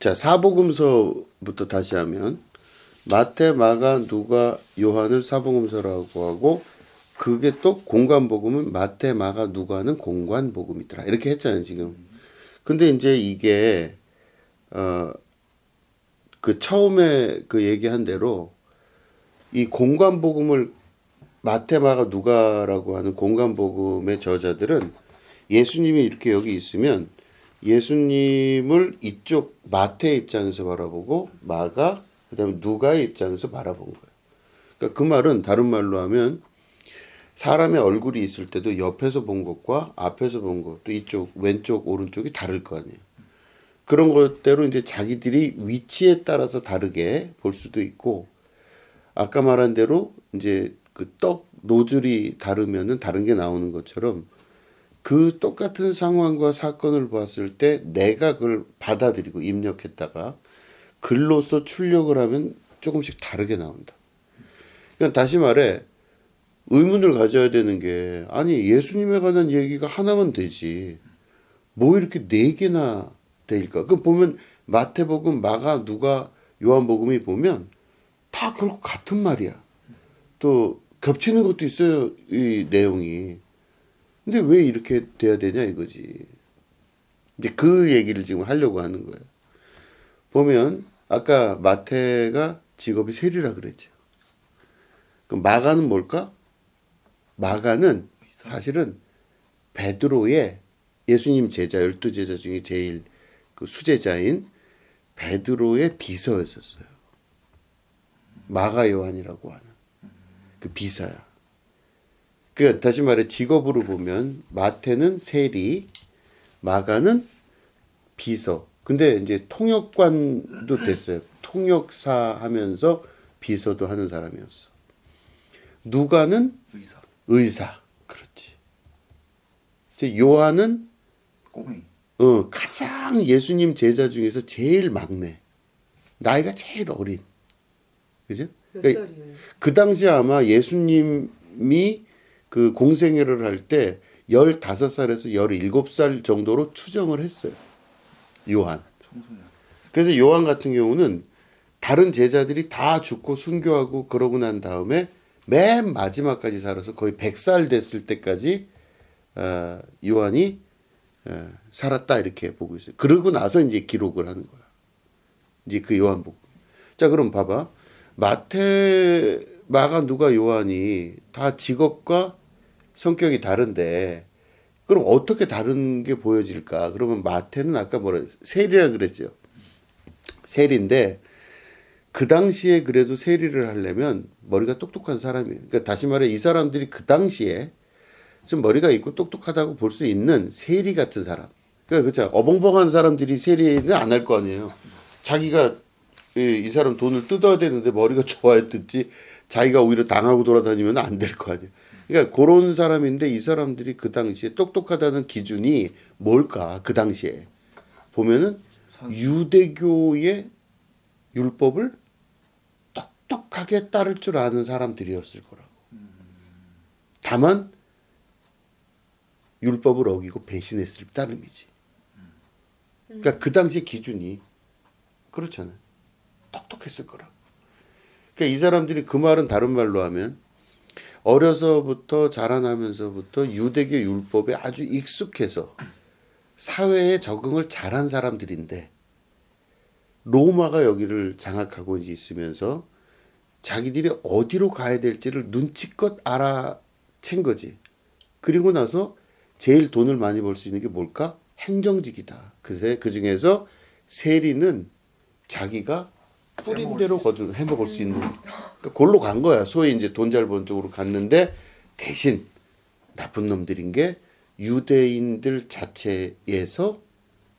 자, 사복음서부터 다시 하면 마태, 마가, 누가, 요한을 사복음서라고 하고 그게 또 공관복음은 마태, 마가, 누가는 공관복음이더라. 이렇게 했잖아요, 지금. 근데 이제 이게 그 처음에 그 얘기한 대로 이 공관복음을 마태, 마가, 누가라고 하는 공관복음의 저자들은 예수님이 이렇게 여기 있으면 예수님을 이쪽 마태 입장에서 바라보고 마가 그다음에 누가의 입장에서 바라본 거예요. 그러니까 그 말은 다른 말로 하면 사람의 얼굴이 있을 때도 옆에서 본 것과 앞에서 본 것, 또 이쪽 왼쪽 오른쪽이 다를 거 아니에요. 그런 것대로 이제 자기들이 위치에 따라서 다르게 볼 수도 있고 아까 말한 대로 이제 그 떡 노즐이 다르면은 다른 게 나오는 것처럼 그 똑같은 상황과 사건을 봤을 때 내가 그걸 받아들이고 입력했다가 글로써 출력을 하면 조금씩 다르게 나온다. 그러니까 다시 말해 의문을 가져야 되는 게 아니 예수님에 관한 얘기가 하나면 되지 뭐 이렇게 네 개나 될까? 그 보면 마태복음, 마가, 누가, 요한복음이 보면 다 결국 같은 말이야. 또 겹치는 것도 있어요 이 내용이. 근데 왜 이렇게 돼야 되냐 이거지. 이제 그 얘기를 지금 하려고 하는 거예요. 보면 아까 마태가 직업이 세리라 그랬죠. 그럼 마가는 뭘까? 마가는 사실은 베드로의 예수님 제자 12제자 중에 제일 그 수제자인 베드로의 비서였었어요. 마가 요한이라고 하는 그 비서야. 그 다시 말해 직업으로 보면 마태는 세리, 마가는 비서. 근데 이제 통역관도 됐어요. 통역사 하면서 비서도 하는 사람이었어. 누가는 의사. 그렇지. 이제 요한은 꼬맹이. 가장 예수님 제자 중에서 제일 막내. 나이가 제일 어린. 그죠? 몇 그러니까 살이에요? 그 당시에 아마 예수님이 그 공생애를 할 때 15살에서 17살 정도로 추정을 했어요. 요한. 청소년. 그래서 요한 같은 경우는 다른 제자들이 다 죽고 순교하고 그러고 난 다음에 맨 마지막까지 살아서 거의 100살 됐을 때까지 요한이 살았다 이렇게 보고 있어요. 그러고 나서 이제 기록을 하는 거야. 이제 그 요한복음. 자, 그럼 봐봐. 마태, 마가, 누가, 요한이 다 직업과 성격이 다른데 그럼 어떻게 다른 게 보여질까? 그러면 마태는 아까 뭐라 세리라 그랬죠. 세리인데 그 당시에 그래도 세리를 하려면 머리가 똑똑한 사람이에요. 그러니까 다시 말해 이 사람들이 그 당시에 좀 머리가 있고 똑똑하다고 볼 수 있는 세리 같은 사람. 그러니까 그렇죠. 어벙벙한 사람들이 세리는 안 할 거 아니에요. 자기가 이 사람 돈을 뜯어야 되는데 머리가 좋아야 뜯지 자기가 오히려 당하고 돌아다니면 안 될 거 아니에요. 그러니까 그런 사람인데 이 사람들이 그 당시에 똑똑하다는 기준이 뭘까? 그 당시에 보면은 유대교의 율법을 똑똑하게 따를 줄 아는 사람들이었을 거라고. 다만 율법을 어기고 배신했을 따름이지. 그러니까 그 당시 기준이 그렇잖아요. 똑똑했을 거라고. 그러니까 이 사람들이 그 말은 다른 말로 하면 어려서부터 자라나면서부터 유대교 율법에 아주 익숙해서 사회에 적응을 잘한 사람들인데 로마가 여기를 장악하고 있으면서 자기들이 어디로 가야 될지를 눈치껏 알아챈 거지. 그리고 나서 제일 돈을 많이 벌 수 있는 게 뭘까? 행정직이다. 그 중에서 세리는 자기가 뿌린 대로 해먹을 수 있는 그러니까 골로 간 거야. 소위 이제 돈 잘 버는 쪽으로 갔는데 대신 나쁜 놈들인 게 유대인들 자체에서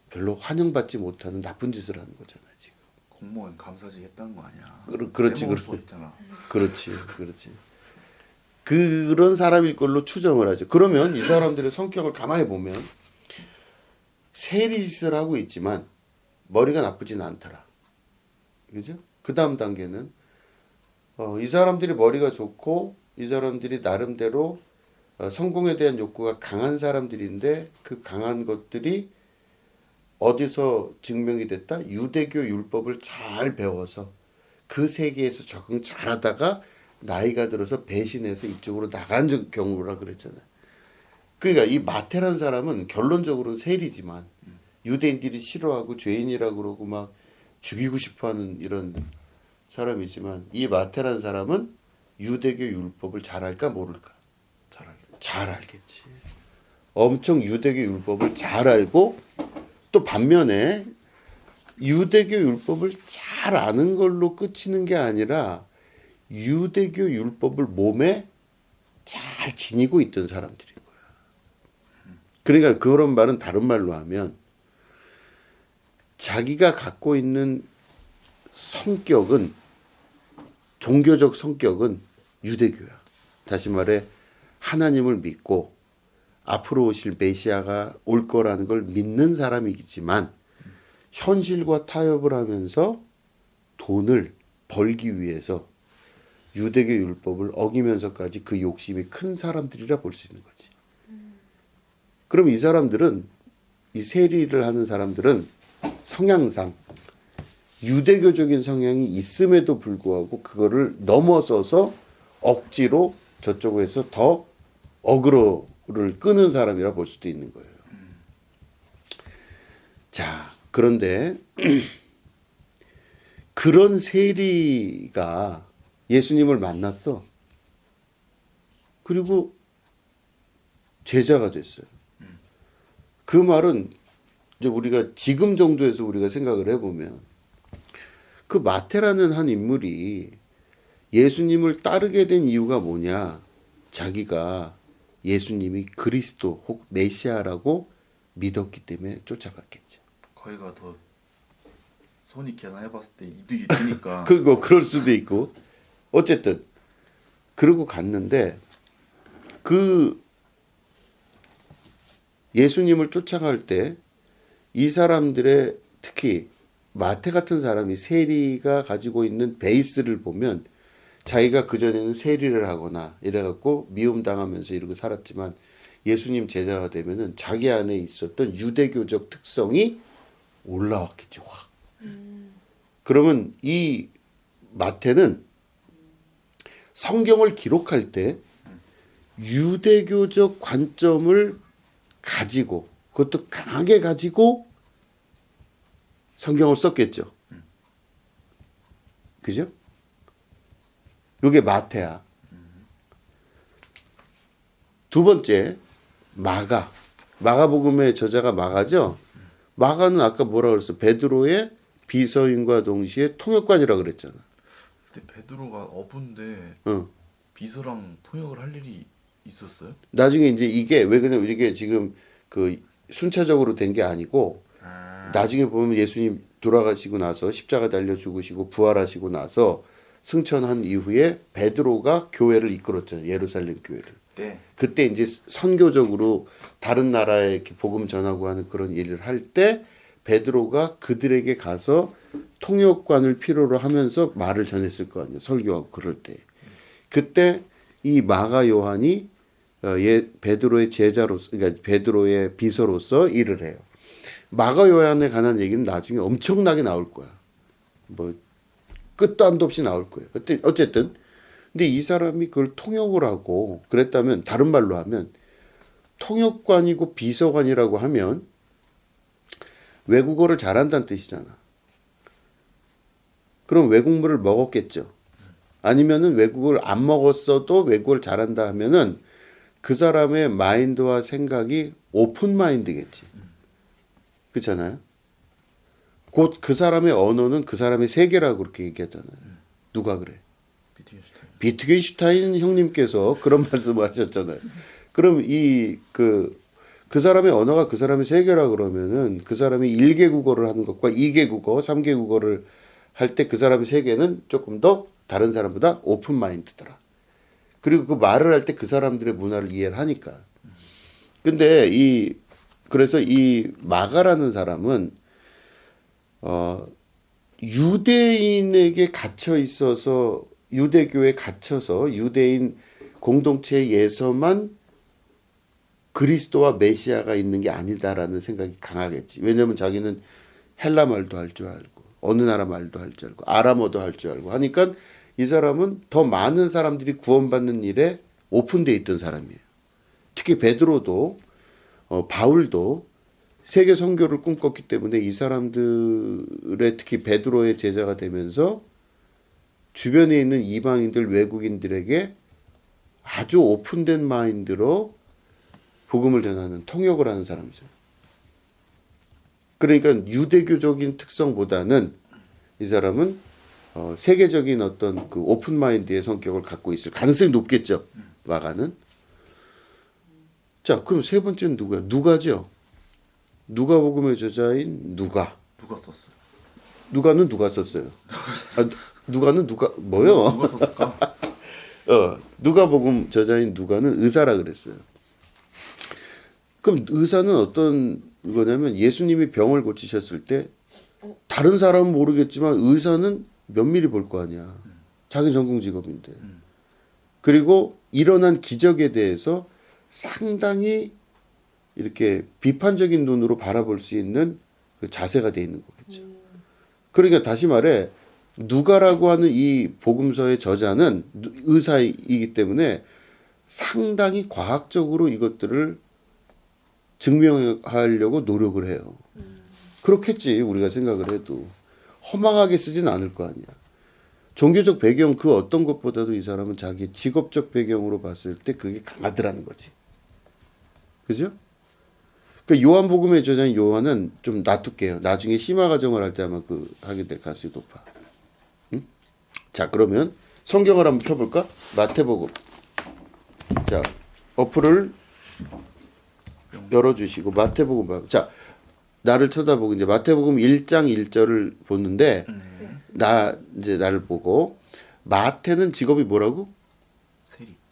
별로 환영받지 못하는 나쁜 짓을 하는 거잖아 지금. 공무원 감사직 했다는 거 아니야? 그렇지. 있잖아. 그렇지. 그런 사람일 걸로 추정을 하죠. 그러면 이 사람들의 성격을 가만히 보면 세리짓을 하고 있지만 머리가 나쁘진 않더라. 그죠? 그 다음 단계는 이 사람들이 머리가 좋고 이 사람들이 나름대로 성공에 대한 욕구가 강한 사람들인데 그 강한 것들이 어디서 증명이 됐다? 유대교 율법을 잘 배워서 그 세계에서 적응 잘하다가 나이가 들어서 배신해서 이쪽으로 나간 경우라 그랬잖아요. 그러니까 이 마태란 사람은 결론적으로는 세리지만 유대인들이 싫어하고 죄인이라고 그러고 막 죽이고 싶어하는 이런 사람이지만 이 마태란 사람은 유대교 율법을 잘 알까 모를까? 잘 알죠. 잘 알겠지. 엄청 유대교 율법을 잘 알고 또 반면에 유대교 율법을 잘 아는 걸로 끝이는 게 아니라 유대교 율법을 몸에 잘 지니고 있던 사람들인 거야. 그러니까 그런 말은 다른 말로 하면 자기가 갖고 있는 성격은 종교적 성격은 유대교야. 다시 말해 하나님을 믿고 앞으로 오실 메시아가 올 거라는 걸 믿는 사람이지만 현실과 타협을 하면서 돈을 벌기 위해서 유대교 율법을 어기면서까지 그 욕심이 큰 사람들이라 볼 수 있는 거지. 그럼 이 사람들은 이 세리를 하는 사람들은 성향상 유대교적인 성향이 있음에도 불구하고 그거를 넘어서서 억지로 저쪽에서 더 어그로를 끄는 사람이라 볼 수도 있는 거예요. 자, 그런데 그런 세리가 예수님을 만났어. 그리고 제자가 됐어요. 그 말은 이제 우리가 지금 정도에서 우리가 생각을 해보면 그 마태라는 한 인물이 예수님을 따르게 된 이유가 뭐냐? 자기가 예수님이 그리스도 혹 메시아라고 믿었기 때문에 쫓아갔겠죠. 거기가 더 손익 계산해봤을 때 이득이 되니까. 그럴 수도 있고 어쨌든 그러고 갔는데 그 예수님을 쫓아갈 때 이 사람들의 특히 마태 같은 사람이 세리가 가지고 있는 베이스를 보면 자기가 그전에는 세리를 하거나 이래갖고 미움당하면서 이러고 살았지만 예수님 제자가 되면은 자기 안에 있었던 유대교적 특성이 올라왔겠죠. 확. 그러면 이 마태는 성경을 기록할 때 유대교적 관점을 가지고 그것도 강하게 가지고 성경을 썼겠죠. 그죠? 이게 마태야. 두 번째 마가복음의 저자가 마가죠. 마가는 아까 뭐라 그랬어? 베드로의 비서인과 동시에 통역관이라 그랬잖아. 근데 베드로가 어부인데 어. 비서랑 통역을 할 일이 있었어요? 나중에 이제 이게 왜 그러냐면 이게 지금 그 순차적으로 된 게 아니고 나중에 보면 예수님 돌아가시고 나서 십자가 달려 죽으시고 부활하시고 나서 승천한 이후에 베드로가 교회를 이끌었잖아요. 예루살렘 교회를. 네. 그때 이제 선교적으로 다른 나라에 이렇게 복음 전하고 하는 그런 일을 할 때 베드로가 그들에게 가서 통역관을 필요로 하면서 말을 전했을 거 아니에요. 설교하고 그럴 때. 그때 이 마가 요한이 베드로의 제자로서 그러니까 베드로의 비서로서 일을 해요. 마가 요한에 관한 얘기는 나중에 엄청나게 나올 거야. 뭐 끝도 한도 없이 나올 거예요. 어쨌든 근데 이 사람이 그걸 통역을 하고 그랬다면 다른 말로 하면 통역관이고 비서관이라고 하면 외국어를 잘한다는 뜻이잖아. 그럼 외국물을 먹었겠죠. 아니면은 외국어를 안 먹었어도 외국어를 잘한다 하면은 그 사람의 마인드와 생각이 오픈 마인드겠지. 그렇잖아요. 곧 그 사람의 언어는 그 사람의 세계라고 그렇게 얘기하잖아요. 누가 그래? 비트겐슈타인 형님께서 그런 말씀을 하셨잖아요. 그럼 그 사람의 언어가 그 사람의 세계라 그러면은 그 사람이 1개 국어를 하는 것과 2개 국어, 3개 국어를 할 때 그 사람의 세계는 조금 더 다른 사람보다 오픈 마인드더라. 그리고 그 말을 할 때 그 사람들의 문화를 이해를 하니까. 근데 그래서 이 마가라는 사람은 유대인에게 갇혀 있어서 유대교에 갇혀서 유대인 공동체에서만 그리스도와 메시아가 있는 게 아니다라는 생각이 강하겠지. 왜냐하면 자기는 헬라 말도 할 줄 알고 어느 나라 말도 할 줄 알고 아람어도 할 줄 알고 하니까 이 사람은 더 많은 사람들이 구원받는 일에 오픈돼 있던 사람이에요. 특히 베드로도 바울도 세계 선교를 꿈꿨기 때문에 이 사람들의 특히 베드로의 제자가 되면서 주변에 있는 이방인들 외국인들에게 아주 오픈된 마인드로 복음을 전하는 통역을 하는 사람이죠. 그러니까 유대교적인 특성보다는 이 사람은 세계적인 어떤 그 오픈 마인드의 성격을 갖고 있을 가능성이 높겠죠. 마가는. 자, 그럼 세 번째는 누구야? 누가죠. 누가복음의 저자인 누가. 누가 썼어요? 누가는 누가 썼어요? 누가는 누가 뭐요? 누가 썼을까? 누가복음 저자인 누가는 의사라 그랬어요. 그럼 의사는 어떤 거냐면 예수님이 병을 고치셨을 때 다른 사람은 모르겠지만 의사는 면밀히 볼 거 아니야. 자기 전공 직업인데. 그리고 일어난 기적에 대해서 상당히 이렇게 비판적인 눈으로 바라볼 수 있는 그 자세가 돼 있는 거겠죠. 그러니까 다시 말해 누가라고 하는 이 복음서의 저자는 의사이기 때문에 상당히 과학적으로 이것들을 증명하려고 노력을 해요. 그렇겠지 우리가 생각을 해도 허망하게 쓰진 않을 거 아니야. 종교적 배경 그 어떤 것보다도 이 사람은 자기 직업적 배경으로 봤을 때 그게 강하더라는 거지. 그죠? 그 요한복음의 저자인 요한은 좀 놔둘게요. 나중에 심화 과정을 할 때 아마 그 하게 될 가능성이 높아. 응? 자 그러면 성경을 한번 펴볼까? 마태복음. 자 어플을 열어주시고 마태복음 봐. 자 나를 쳐다보고 이제 마태복음 1장 1절을 보는데 이제 나를 보고 마태는 직업이 뭐라고?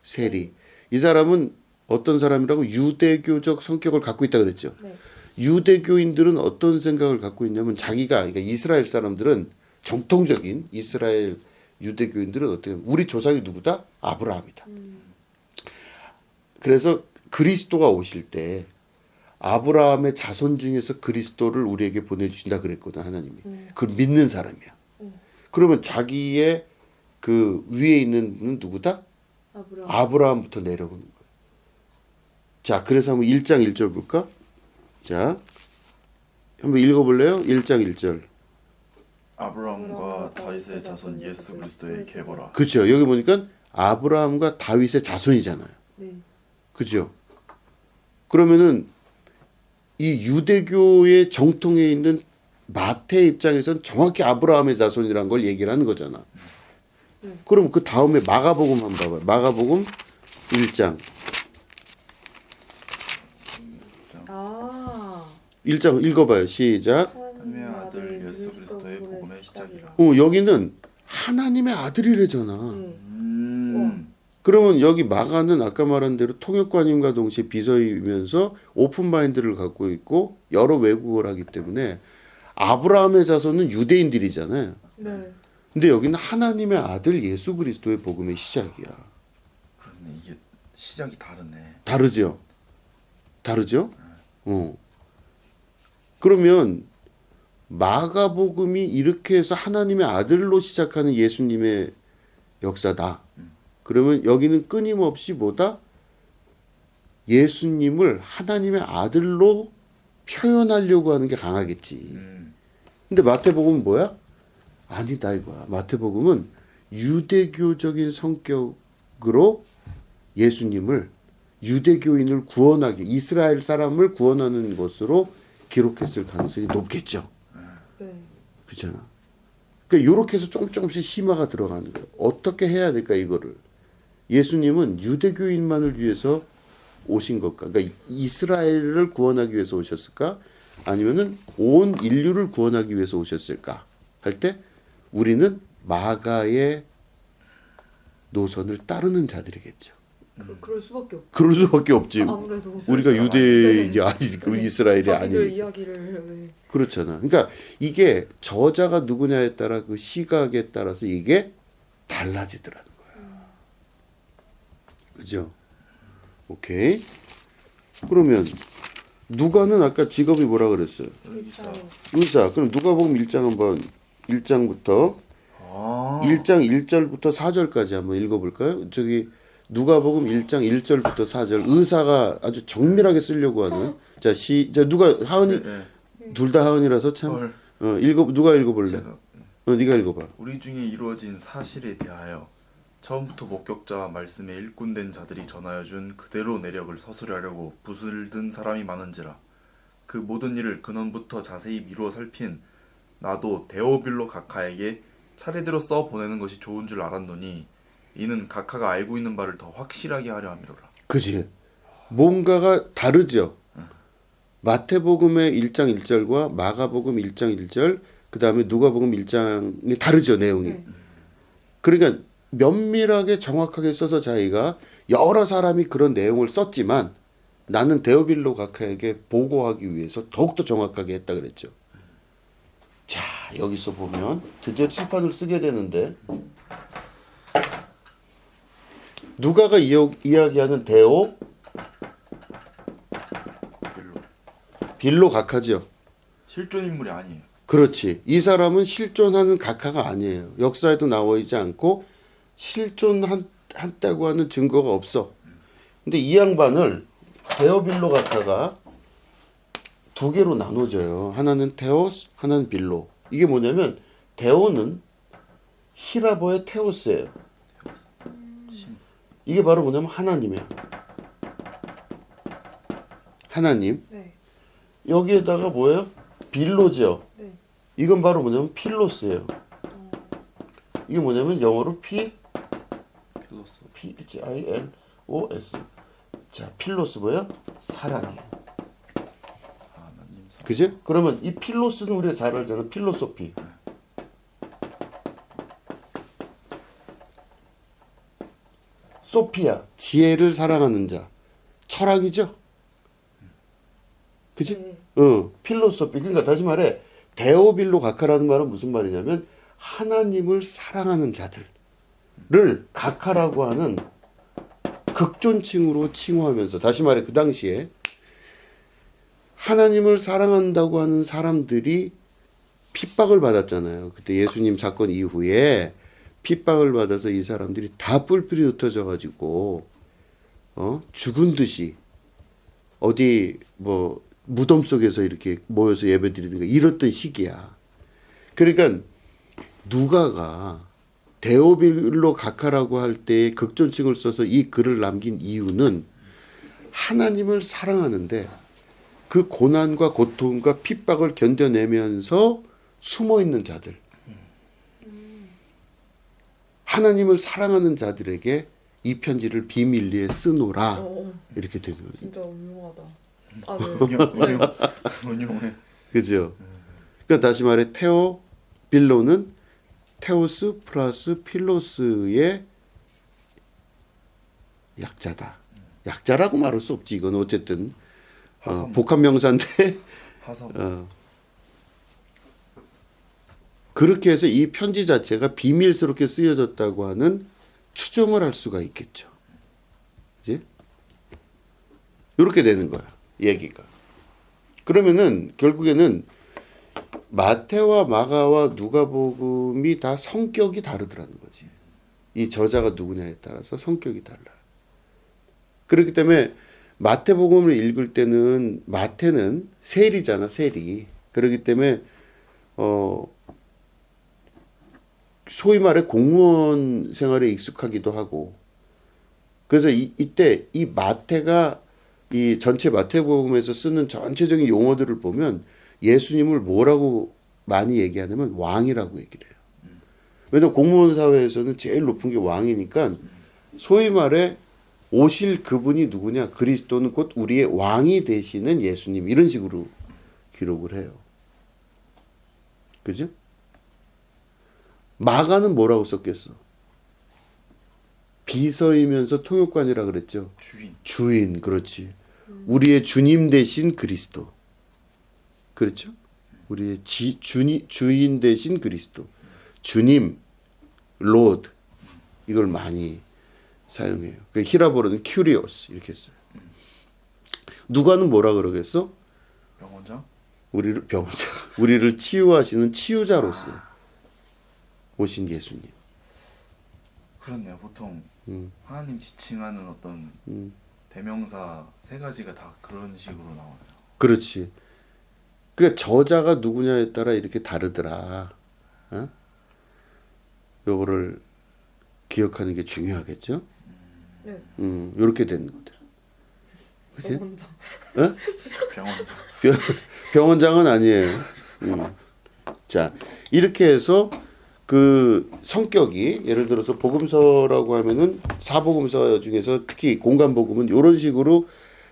세리. 이 사람은 어떤 사람이라고? 유대교적 성격을 갖고 있다 그랬죠. 네. 유대교인들은 어떤 생각을 갖고 있냐면 자기가 그러니까 이스라엘 사람들은 정통적인 이스라엘 유대교인들은 어떻게 하면 우리 조상이 누구다? 아브라함이다. 그래서 그리스도가 오실 때 아브라함의 자손 중에서 그리스도를 우리에게 보내주신다 그랬거든 하나님이. 그걸 믿는 사람이야. 그러면 자기의 그 위에 있는 분은 누구다? 아브라함부터 내려오는 거야. 자, 그래서 한번 1장 1절 볼까? 자, 한번 읽어볼래요? 1장 1절. 아브라함과 다윗의 자손 예수 그리스도의 계보라. 그렇죠. 여기 보니까 아브라함과 다윗의 자손이잖아요. 네. 그죠? 그러면은 이 유대교의 정통에 있는 마태 입장에서는 정확히 아브라함의 자손이라는 걸 얘기를 하는 거잖아. 그럼 그 다음에 마가복음 한번 봐봐요. 마가복음 1장. 아. 1장 읽어봐요. 시작. 하나님의 아들 예수 그리스도의 복음의 시작이라. 여기는 하나님의 아들이래잖아. 네. 그러면 여기 마가는 아까 말한 대로 통역관임과 동시에 비서이면서 오픈 마인드를 갖고 있고 여러 외국어를 하기 때문에 아브라함의 자손은 유대인들이잖아요. 네. 근데 여기는 하나님의 아들 예수 그리스도의 복음의 시작이야. 그렇네. 이게 시작이 다르네. 다르죠? 다르죠? 그러면 마가복음이 이렇게 해서 하나님의 아들로 시작하는 예수님의 역사다. 그러면 여기는 끊임없이 뭐다? 예수님을 하나님의 아들로 표현하려고 하는 게 강하겠지. 근데 마태복음은 뭐야? 아니다 이거야. 마태복음은 유대교적인 성격으로 예수님을 유대교인을 구원하기, 이스라엘 사람을 구원하는 것으로 기록했을 가능성이 높겠죠. 네. 그렇잖아. 그러니까 이렇게 해서 조금씩 심화가 들어가는 거예요. 어떻게 해야 될까 이거를. 예수님은 유대교인만을 위해서 오신 것까? 그러니까 이스라엘을 구원하기 위해서 오셨을까? 아니면은 온 인류를 구원하기 위해서 오셨을까? 할 때 우리는 마가의 노선을 따르는 자들이겠죠. 그럴 수밖에 없. 그럴 수밖에 없지. 아무래도 우리가 유대인이 아니니까 네. 이스라엘이 자기들 아니니까. 이야기를 네. 그렇잖아. 그러니까 이게 저자가 누구냐에 따라 그 시각에 따라서 이게 달라지더라는 거야. 그죠? 오케이. 그러면 누가는 아까 직업이 뭐라 그랬어요? 의사요. 의사. 그럼 누가복음 1장 한번 1장부터 아 1장 1절부터 4절까지 한번 읽어볼까요? 저기 누가복음 1장 1절부터 4절 의사가 아주 정밀하게 쓰려고 하는 자 누가 하은이 네. 둘 다 하은이라서 참 헐. 누가 읽어볼래? 제가 네가 읽어봐. 우리 중에 이루어진 사실에 대하여 처음부터 목격자와 말씀에 일꾼된 자들이 전하여 준 그대로 내력을 서술하려고 붓을 든 사람이 많은지라 그 모든 일을 근원부터 자세히 미루어 살핀 나도 데오빌로 각하에게 차례대로 써 보내는 것이 좋은 줄 알았노니 이는 각하가 알고 있는 바를 더 확실하게 하려 함이로라. 그지? 뭔가가 다르죠. 마태복음의 1장 1절과 마가복음 1장 1절 그 다음에 누가복음 1장이 다르죠 내용이. 네. 그러니까 면밀하게 정확하게 써서 자기가 여러 사람이 그런 내용을 썼지만 나는 데오빌로 각하에게 보고하기 위해서 더욱더 정확하게 했다 그랬죠. 자 여기서 보면 드디어 칠판을 쓰게 되는데 누가가 이야기하는 데오 별로 빌로 각하죠. 실존 인물이 아니에요. 그렇지. 이 사람은 실존하는 각하가 아니에요. 역사에도 나와 있지 않고 실존했다고 하는 증거가 없어. 근데 이 양반을 데오빌로 각하가 두 개로 나눠져요. 하나는 테오스, 하나는 빌로. 이게 뭐냐면 데오는 히라보의 테오스예요. 이게 바로 뭐냐면 하나님이야. 하나님. 네. 여기에다가 뭐예요? 빌로죠. 네. 이건 바로 뭐냐면 필로스예요. 이게 뭐냐면 영어로 필로소 P-H-I-L-O-S. 자, 필로스 뭐야? 사랑이에요. 하나님 사 그죠? 그러면 이 필로스는 우리가 잘 알잖아. 필로소피. 소피아, 지혜를 사랑하는 자. 철학이죠? 그지? 네. 필로소피. 그러니까 다시 말해 데오빌로 각하라는 말은 무슨 말이냐면 하나님을 사랑하는 자들을 각하라고 하는 극존칭으로 칭호하면서 다시 말해 그 당시에 하나님을 사랑한다고 하는 사람들이 핍박을 받았잖아요. 그때 예수님 사건 이후에 핍박을 받아서 이 사람들이 다 뿔뿔이 흩어져 가지고 죽은 듯이 어디 뭐 무덤 속에서 이렇게 모여서 예배드리는 거 이랬던 시기야. 그러니까 누가가 데오빌로 각하라고 할 때 극존칭을 써서 이 글을 남긴 이유는 하나님을 사랑하는데 그 고난과 고통과 핍박을 견뎌내면서 숨어 있는 자들, 하나님을 사랑하는 자들에게 이 편지를 비밀리에 쓰노라 이렇게 되는 거예요. 진짜 유명하다. 아, 네. 은용해. 그죠? 그러니까 다시 말해 테오 빌로는 테오스 플러스 필로스의 약자다. 약자라고 말할 수 없지. 이건 어쨌든 복합 명사인데 하사 그렇게 해서 이 편지 자체가 비밀스럽게 쓰여졌다고 하는 추정을 할 수가 있겠죠. 이제 이렇게 되는 거야. 얘기가. 그러면은 결국에는 마태와 마가와 누가복음이 다 성격이 다르더라는 거지. 이 저자가 누구냐에 따라서 성격이 달라. 그렇기 때문에 마태복음을 읽을 때는 마태는 세리잖아, 세리. 그렇기 때문에 소위 말해 공무원 생활에 익숙하기도 하고. 그래서 이때 이 마태가 이 전체 마태복음에서 쓰는 전체적인 용어들을 보면 예수님을 뭐라고 많이 얘기하냐면 왕이라고 얘기를 해요. 왜냐면 공무원 사회에서는 제일 높은 게 왕이니까 소위 말해 오실 그분이 누구냐? 그리스도는 곧 우리의 왕이 되시는 예수님 이런 식으로 기록을 해요. 그죠? 마가는 뭐라고 썼겠어? 비서이면서 통역관이라 그랬죠. 주인, 그렇지. 우리의 주님 대신 그리스도. 그렇죠? 우리의 주인 대신 그리스도. 주님, 로드. 이걸 많이 사용해요. 그 히라보로는 큐리오스 이렇게 써요. 누가는 뭐라 그러겠어? 병원장? 우리를 병자, 우리를 치유하시는 치유자로서 오신 예수님. 그렇네요. 보통 음. 하나님 지칭하는 어떤 대명사 세 가지가 다 그런 식으로 나와요. 그렇지. 그러니까 저자가 누구냐에 따라 이렇게 다르더라. 어? 요거를 기억하는 게 중요하겠죠? 네. 요렇게 되는 거다. 그치? 병원장. 병원장. 병원장은 아니에요. 자, 이렇게 해서 그 성격이 예를 들어서 복음서라고 하면은 사복음서 중에서 특히 공간복음은 이런 식으로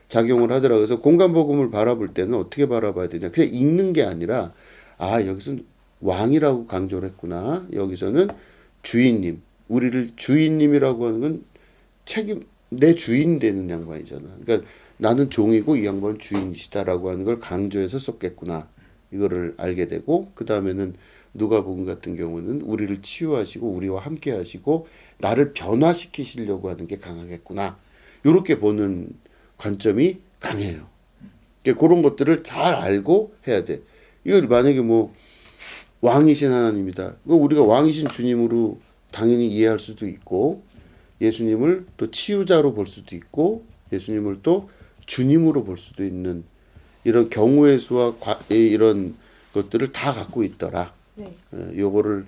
작용을 하더라고요. 그래서 공간복음을 바라볼 때는 어떻게 바라봐야 되냐. 그냥 읽는 게 아니라 아, 여기서는 왕이라고 강조를 했구나. 여기서는 주인님. 우리를 주인님이라고 하는 건 내 주인 되는 양반이잖아. 그러니까 나는 종이고 이 양반은 주인이시다라고 하는 걸 강조해서 썼겠구나. 이거를 알게 되고 그 다음에는 누가복음 같은 경우는 우리를 치유하시고 우리와 함께 하시고 나를 변화시키시려고 하는 게 강하겠구나. 이렇게 보는 관점이 강해요. 그러니까 그런 것들을 잘 알고 해야 돼. 이걸 만약에 뭐 왕이신 하나님이다. 우리가 왕이신 주님으로 당연히 이해할 수도 있고 예수님을 또 치유자로 볼 수도 있고 예수님을 또 주님으로 볼 수도 있는 이런 경우의 수와 이런 것들을 다 갖고 있더라. 네. 요거를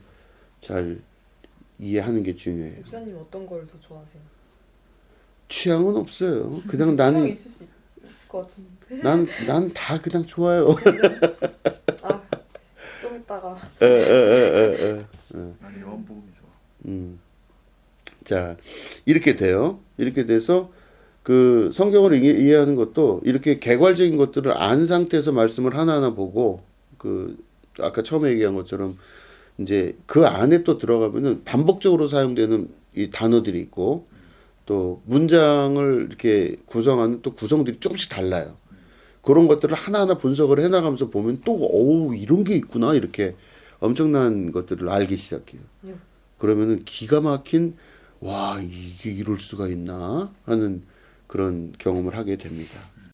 잘 이해하는 게 중요해요. 목사님 어떤 걸 더 좋아하세요? 취향은 없어요. 그냥 취향이 나는 있을 수 있을 것 같은데. 난 다 그냥 좋아요. 아, 좀 이따가. 난 요한복음이 좋아. 자, 이렇게 돼요. 이렇게 돼서 그 성경을 이해하는 것도 이렇게 개괄적인 것들을 안 상태에서 말씀을 하나하나 보고 그 아까 처음에 얘기한 것처럼 이제 그 안에 또 들어가면은 반복적으로 사용되는 이 단어들이 있고 또 문장을 이렇게 구성하는 또 구성들이 조금씩 달라요. 그런 것들을 하나하나 분석을 해나가면서 보면 또 어우 이런 게 있구나 이렇게 엄청난 것들을 알기 시작해요. 그러면은 기가 막힌 와 이게 이럴 수가 있나 하는 그런 경험을 하게 됩니다.